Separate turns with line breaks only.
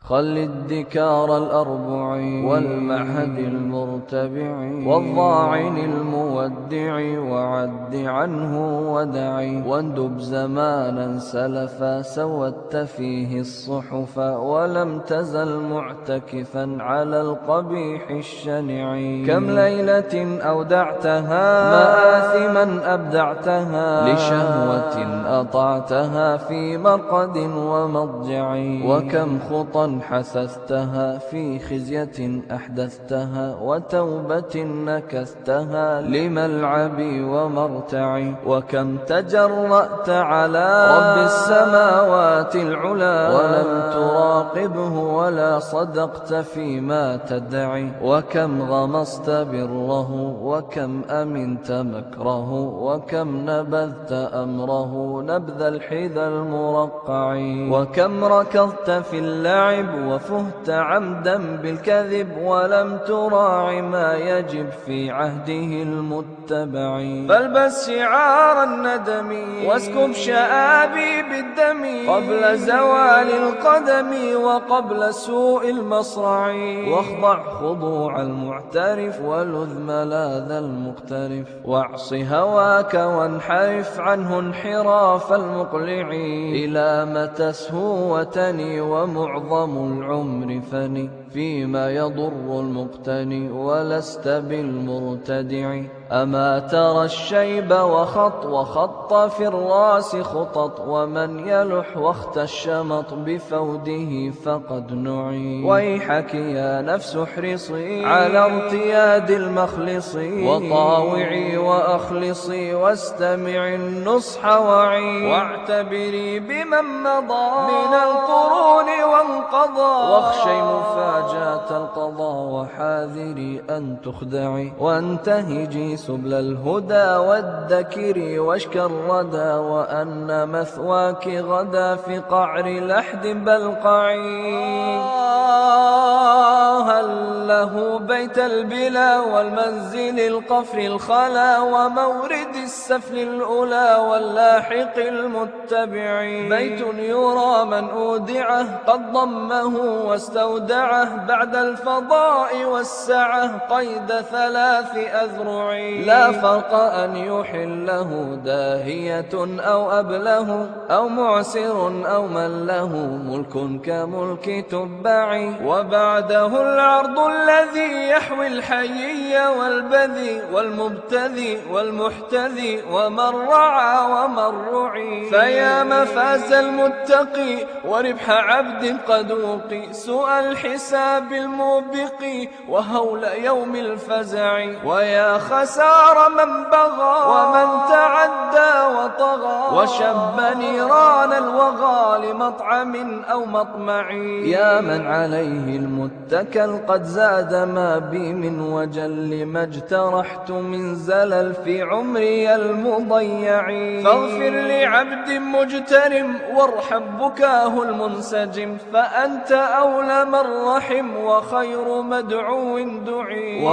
خل الدكار الأربع والمعهد المرتبع والضاعن المودع وعد عنه ودعي واندب زمانا سلفا سودت فيه الصحف ولم تزل معتكفا على القبيح الشنع كم ليلة أودعتها مآثما أبدعتها لشهوة أطعتها في مرقد ومضجع وكم خطا حثثتها في خزية أحدثتها وتوبة نكثتها لملعب ومرتع وكم تجرأت على رب السماوات العلا ولم تراقبه ولا صدقت فيما تدعي وكم غمصت بره وكم أمنت مكره وكم نبذت أمره نبذ الحذى المرقع وكم ركضت في اللعب وفهت عمدا بالكذب ولم تراع ما يجب في عهده المتبع فالبس شعار الندم واسكب شآبي بالدم قبل زوال القدم وقبل سوء المصرع واخضع خضوع المعترف ولذ ملاذ المقترف واعص هواك وانحرف عنه انحراف المقلع إلى متى سهوتني ومعظم العمر فني فيما يضر المقتني ولست بالمرتدع أما ترى الشيب وخط في الراس خطط ومن يلح وقت الشمط بفوده فقد نعي ويحك يا نفس احرصي على ارتياد المخلص وطاوعي وأخلصي واستمعي النصح وعي واعتبري بمن مضى من القرون وانقضى واخشي مفاجأة القضاء وحاذري أن تخدعي وانتهجي سبل الهدى والذكر واشكى الردى وأن مثواك غدا في قعر لحد بلقعي هل له بيت البلا والمنزل القفر الخلا ومورد السفل الأولى واللاحق المتبع بيت يرى من أودعه قد ضمه واستودعه بعد الفضاء والسعة قيد 3 أذرع لا فرق أن يحله داهية أو أبله أو معسر أو من له ملك كملك تبع وبعده العرض الذي يحوي الحيي والبذي والمبتذي والمحتذي ومن رعى ومن رعي فيا مفاز المتقي وربح عبد قد وقي سوء الحساب الموبق وهول يوم الفزع ويا خسار من بغى ومن تعدى وطغى وشب نيران الوغى لمطعم أو مطمع يا من عليه المتكل قد زاد ما بي من وجل لما اجترحت من زلل في عمري المضيع فاغفر لعبد مجترم وارحم بكاه المنسجم فأنت أولى من رحم وخير مدعو دعي